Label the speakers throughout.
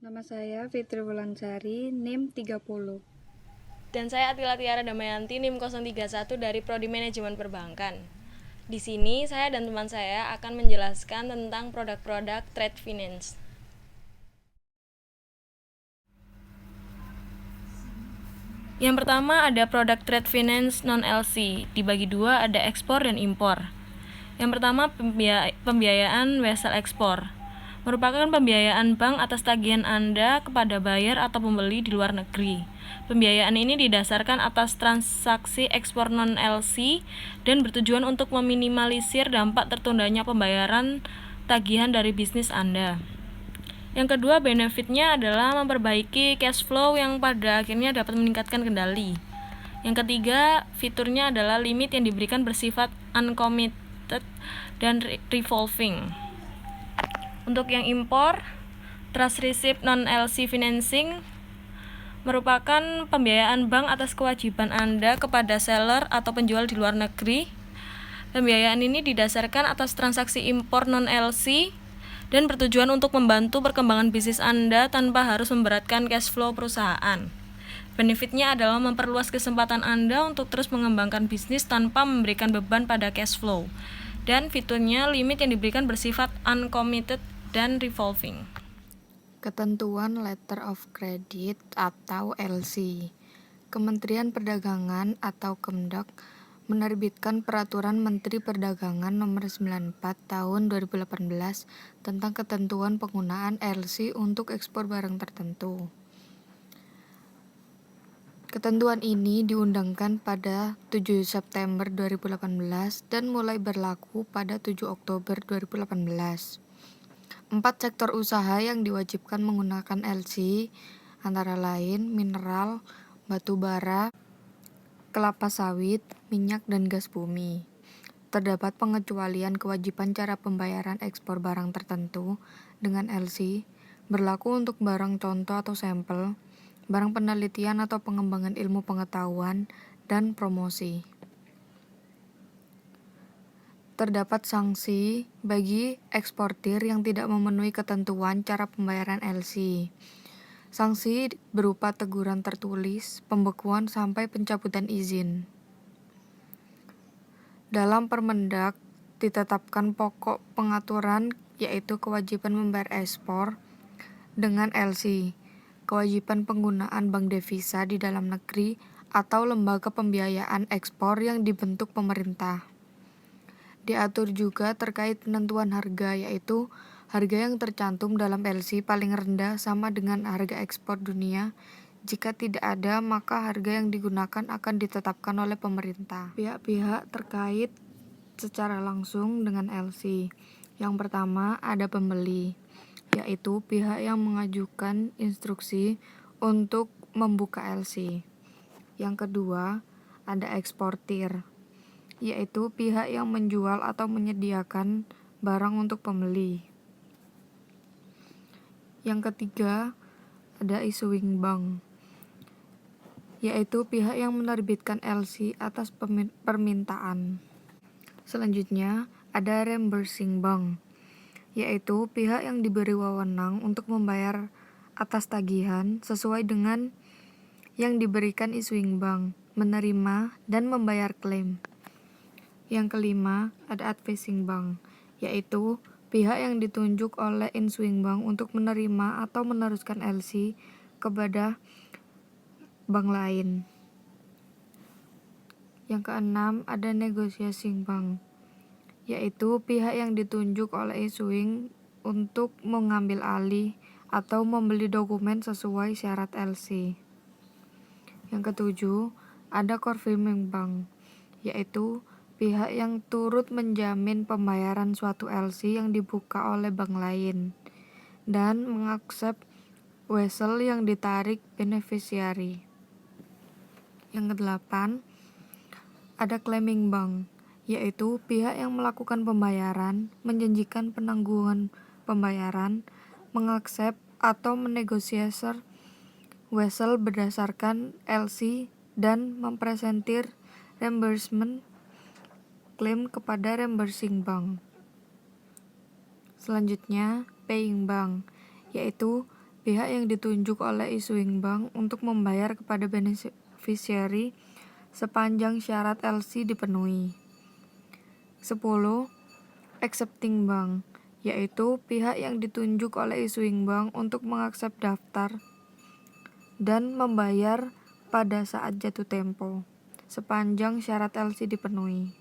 Speaker 1: Nama saya Fitri Wulansari, NIM 30.
Speaker 2: Dan saya Atila Tiara Damayanti, NIM 031 dari Prodi Manajemen Perbankan. Di sini saya dan teman saya akan menjelaskan tentang produk-produk trade finance. Yang pertama ada produk trade finance non-LC. Dibagi dua, ada ekspor dan impor. Yang pertama pembiayaan vessel ekspor. Merupakan pembiayaan bank atas tagihan Anda kepada bayar atau pembeli di luar negeri. Pembiayaan ini didasarkan atas transaksi ekspor non-LC dan bertujuan untuk meminimalisir dampak tertundanya pembayaran tagihan dari bisnis Anda. Yang kedua, benefitnya adalah memperbaiki cash flow yang pada akhirnya dapat meningkatkan kendali. Yang ketiga, fiturnya adalah limit yang diberikan bersifat uncommitted dan revolving. Untuk yang impor, trust receipt non-LC financing merupakan pembiayaan bank atas kewajiban Anda kepada seller atau penjual di luar negeri. Pembiayaan ini didasarkan atas transaksi impor non-LC dan bertujuan untuk membantu perkembangan bisnis Anda tanpa harus memberatkan cash flow perusahaan. Benefitnya adalah memperluas kesempatan Anda untuk terus mengembangkan bisnis tanpa memberikan beban pada cash flow. Dan fiturnya limit yang diberikan bersifat uncommitted dan revolving.
Speaker 1: Ketentuan Letter of Credit atau LC. Kementerian Perdagangan atau Kemdak menerbitkan Peraturan Menteri Perdagangan Nomor 94 Tahun 2018 tentang ketentuan penggunaan LC untuk ekspor barang tertentu. Ketentuan ini diundangkan pada 7 September 2018 dan mulai berlaku pada 7 Oktober 2018. 4 sektor usaha yang diwajibkan menggunakan LC antara lain mineral, batu bara, kelapa sawit, minyak, dan gas bumi. Terdapat pengecualian kewajiban cara pembayaran ekspor barang tertentu dengan LC, berlaku untuk barang contoh atau sampel, barang penelitian atau pengembangan ilmu pengetahuan, dan promosi. Terdapat sanksi bagi eksportir yang tidak memenuhi ketentuan cara pembayaran LC. Sanksi berupa teguran tertulis, pembekuan, sampai pencabutan izin. Dalam Permendak ditetapkan pokok pengaturan yaitu kewajiban membayar ekspor dengan LC, kewajiban penggunaan bank devisa di dalam negeri atau lembaga pembiayaan ekspor yang dibentuk pemerintah. Diatur juga terkait penentuan harga, yaitu harga yang tercantum dalam LC paling rendah sama dengan harga ekspor dunia. Jika tidak ada, maka harga yang digunakan akan ditetapkan oleh pemerintah. Pihak-pihak terkait secara langsung dengan LC. Yang pertama ada pembeli, yaitu pihak yang mengajukan instruksi untuk membuka LC. Yang kedua ada eksportir, yaitu pihak yang menjual atau menyediakan barang untuk pembeli. Yang ketiga, ada issuing bank, yaitu pihak yang menerbitkan LC atas permintaan. Selanjutnya, ada reimbursing bank, yaitu pihak yang diberi wewenang untuk membayar atas tagihan sesuai dengan yang diberikan issuing bank, menerima dan membayar klaim. Yang kelima, ada advising bank, yaitu pihak yang ditunjuk oleh issuing bank untuk menerima atau meneruskan LC kepada bank lain. Yang keenam, ada negotiating bank, yaitu pihak yang ditunjuk oleh issuing untuk mengambil alih atau membeli dokumen sesuai syarat LC. Yang ketujuh, ada confirming bank, yaitu pihak yang turut menjamin pembayaran suatu LC yang dibuka oleh bank lain dan mengaksep vessel yang ditarik beneficiary. Yang kedelapan, ada claiming bank, yaitu pihak yang melakukan pembayaran, menjanjikan penangguhan pembayaran, mengaksep atau menegosiasi vessel berdasarkan LC dan mempresentir reimbursement klaim kepada reimbursing bank. Selanjutnya, paying bank, yaitu pihak yang ditunjuk oleh issuing bank untuk membayar kepada beneficiary sepanjang syarat LC dipenuhi. 10. Accepting bank, yaitu pihak yang ditunjuk oleh issuing bank untuk mengaksep daftar dan membayar pada saat jatuh tempo, sepanjang syarat LC dipenuhi.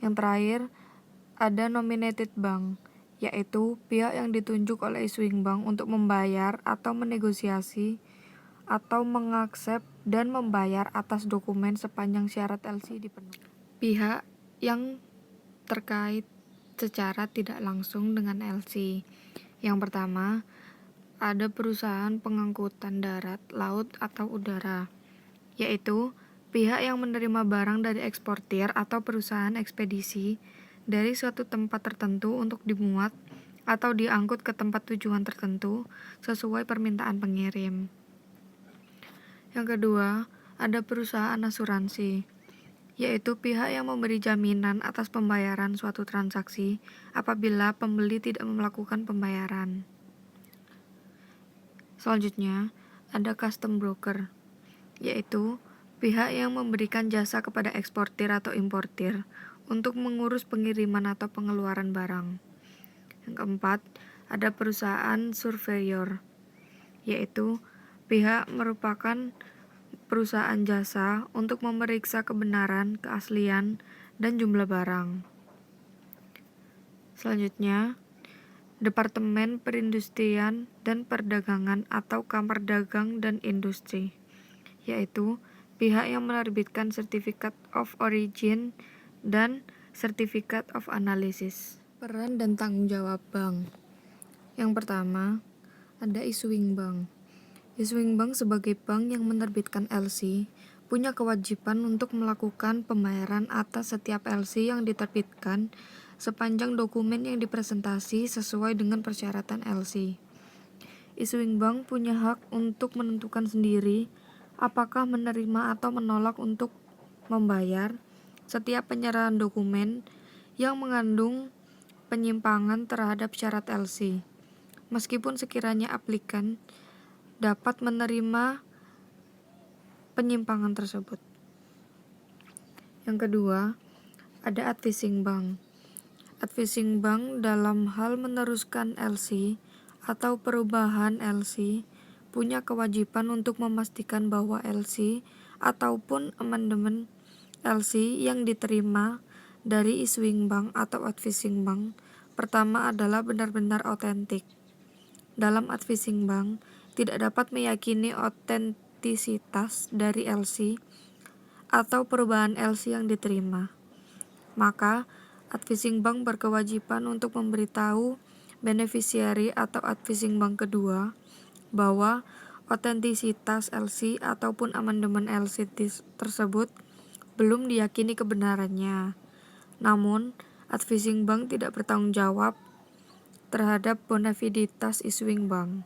Speaker 1: Yang terakhir, ada nominated bank, yaitu pihak yang ditunjuk oleh issuing bank untuk membayar atau menegosiasi atau mengaksep dan membayar atas dokumen sepanjang syarat LC dipenuhi. Pihak yang terkait secara tidak langsung dengan LC. Yang pertama, ada perusahaan pengangkutan darat, laut, atau udara, yaitu pihak yang menerima barang dari eksportir atau perusahaan ekspedisi dari suatu tempat tertentu untuk dimuat atau diangkut ke tempat tujuan tertentu sesuai permintaan pengirim. Yang kedua, ada perusahaan asuransi, yaitu pihak yang memberi jaminan atas pembayaran suatu transaksi apabila pembeli tidak melakukan pembayaran. Selanjutnya, ada custom broker, yaitu pihak yang memberikan jasa kepada eksportir atau importir untuk mengurus pengiriman atau pengeluaran barang. Yang keempat, ada perusahaan surveyor, yaitu pihak merupakan perusahaan jasa untuk memeriksa kebenaran, keaslian, dan jumlah barang. Selanjutnya, Departemen Perindustrian dan Perdagangan atau Kamar Dagang dan Industri, yaitu pihak yang menerbitkan Certificate of Origin dan Certificate of Analysis. Peran dan tanggung jawab bank. Yang pertama, ada issuing bank. Issuing bank sebagai bank yang menerbitkan LC punya kewajiban untuk melakukan pembayaran atas setiap LC yang diterbitkan sepanjang dokumen yang dipresentasi sesuai dengan persyaratan LC. Issuing bank punya hak untuk menentukan sendiri apakah menerima atau menolak untuk membayar setiap penyerahan dokumen yang mengandung penyimpangan terhadap syarat LC, meskipun sekiranya aplikan dapat menerima penyimpangan tersebut. Yang kedua, ada advising bank. Advising bank dalam hal meneruskan LC atau perubahan LC punya kewajiban untuk memastikan bahwa LC ataupun amandemen LC yang diterima dari issuing bank atau advising bank pertama adalah benar-benar otentik. Dalam advising bank, tidak dapat meyakini otentisitas dari LC atau perubahan LC yang diterima. Maka, advising bank berkewajiban untuk memberitahu beneficiary atau advising bank kedua bahwa otentisitas LC ataupun amandemen LC tersebut belum diyakini kebenarannya. Namun, advising bank tidak bertanggung jawab terhadap bonafiditas issuing bank.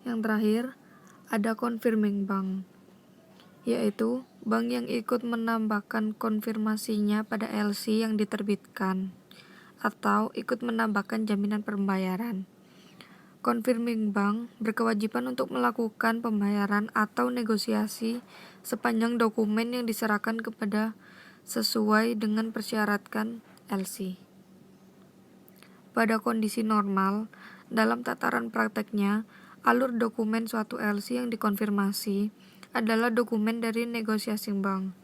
Speaker 1: Yang terakhir, ada confirming bank, yaitu bank yang ikut menambahkan konfirmasinya pada LC yang diterbitkan atau ikut menambahkan jaminan pembayaran. Confirming bank berkewajiban untuk melakukan pembayaran atau negosiasi sepanjang dokumen yang diserahkan kepada sesuai dengan persyaratan LC. Pada kondisi normal, dalam tataran prakteknya, alur dokumen suatu LC yang dikonfirmasi adalah dokumen dari negosiasi bank,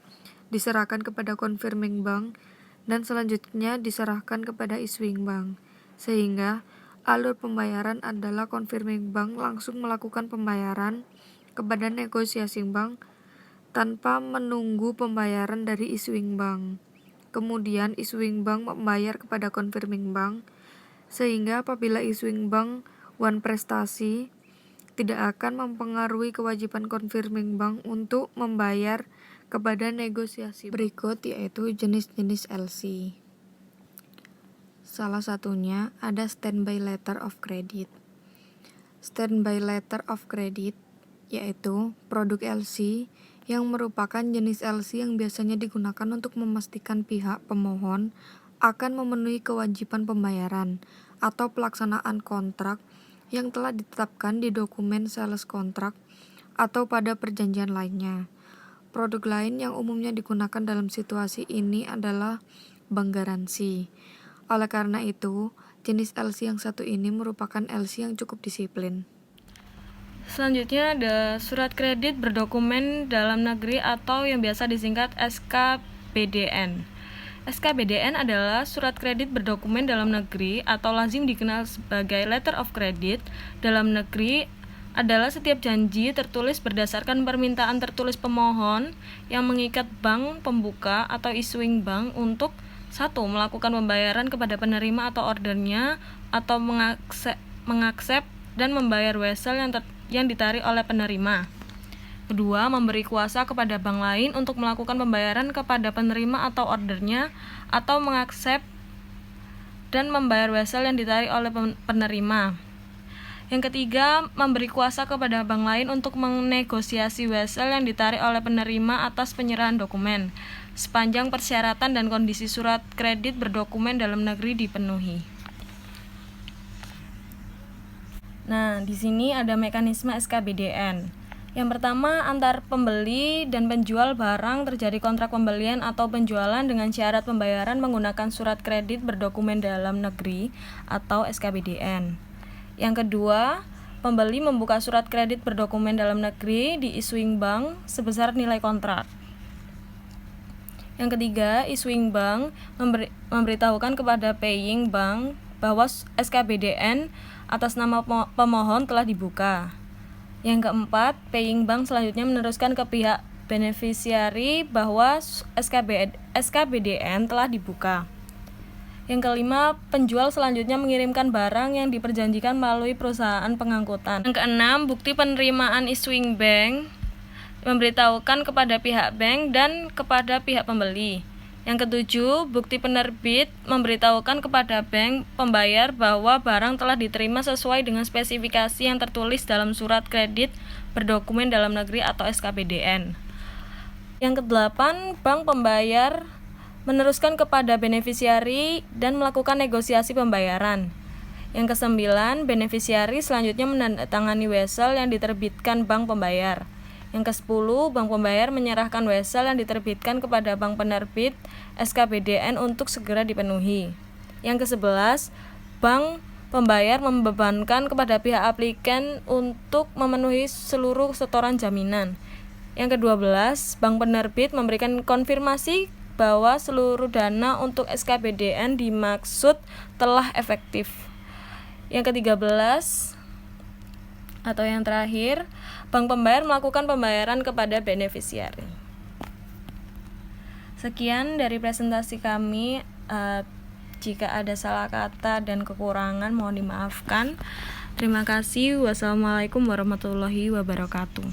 Speaker 1: diserahkan kepada confirming bank, dan selanjutnya diserahkan kepada issuing bank, sehingga alur pembayaran adalah confirming bank langsung melakukan pembayaran kepada negosiasi bank tanpa menunggu pembayaran dari issuing bank. Kemudian issuing bank membayar kepada confirming bank, sehingga apabila issuing bank one prestasi tidak akan mempengaruhi kewajiban confirming bank untuk membayar kepada negosiasi berikut, yaitu jenis-jenis LC. Salah satunya ada standby letter of credit. Standby letter of credit yaitu produk LC yang merupakan jenis LC yang biasanya digunakan untuk memastikan pihak pemohon akan memenuhi kewajiban pembayaran atau pelaksanaan kontrak yang telah ditetapkan di dokumen sales kontrak atau pada perjanjian lainnya. Produk lain yang umumnya digunakan dalam situasi ini adalah bank garansi. Oleh karena itu, jenis LC yang satu ini merupakan LC yang cukup disiplin.
Speaker 2: Selanjutnya ada surat kredit berdokumen dalam negeri atau yang biasa disingkat SKBDN. SKBDN adalah surat kredit berdokumen dalam negeri atau lazim dikenal sebagai letter of credit dalam negeri adalah setiap janji tertulis berdasarkan permintaan tertulis pemohon yang mengikat bank pembuka atau issuing bank untuk 1. Melakukan pembayaran kepada penerima atau ordernya atau mengaksep dan membayar wesel yang ditarik oleh penerima. Kedua, memberi kuasa kepada bank lain untuk melakukan pembayaran kepada penerima atau ordernya atau mengaksep dan membayar wesel yang ditarik oleh penerima. Yang ketiga, memberi kuasa kepada bank lain untuk menegosiasi wesel yang ditarik oleh penerima atas penyerahan dokumen, sepanjang persyaratan dan kondisi surat kredit berdokumen dalam negeri dipenuhi. Nah, di sini ada mekanisme SKBDN. Yang pertama, antar pembeli dan penjual barang terjadi kontrak pembelian atau penjualan dengan syarat pembayaran menggunakan surat kredit berdokumen dalam negeri atau SKBDN. Yang kedua, pembeli membuka surat kredit berdokumen dalam negeri di issuing bank sebesar nilai kontrak. Yang ketiga, issuing bank memberitahukan kepada paying bank bahwa SKBDN atas nama pemohon telah dibuka. Yang keempat, paying bank selanjutnya meneruskan ke pihak beneficiary bahwa SKBDN telah dibuka. Yang kelima, penjual selanjutnya mengirimkan barang yang diperjanjikan melalui perusahaan pengangkutan. Yang keenam, bukti penerimaan issuing bank memberitahukan kepada pihak bank dan kepada pihak pembeli. Yang ketujuh, bukti penerbit memberitahukan kepada bank pembayar bahwa barang telah diterima sesuai dengan spesifikasi yang tertulis dalam surat kredit berdokumen dalam negeri atau SKBDN. Yang kedelapan, bank pembayar meneruskan kepada beneficiary dan melakukan negosiasi pembayaran. Yang kesembilan, beneficiary selanjutnya menandatangani wesel yang diterbitkan bank pembayar. Yang ke-10, bank pembayar menyerahkan wesel yang diterbitkan kepada bank penerbit SKBDN untuk segera dipenuhi. Yang ke-11, bank pembayar membebankan kepada pihak aplikan untuk memenuhi seluruh setoran jaminan. Yang ke-12, bank penerbit memberikan konfirmasi bahwa seluruh dana untuk SKBDN dimaksud telah efektif. Yang ke-13 atau yang terakhir, bank pembayar melakukan pembayaran kepada beneficiary. Sekian dari presentasi kami. Jika ada salah kata dan kekurangan mohon dimaafkan. Terima kasih. Wassalamualaikum warahmatullahi wabarakatuh.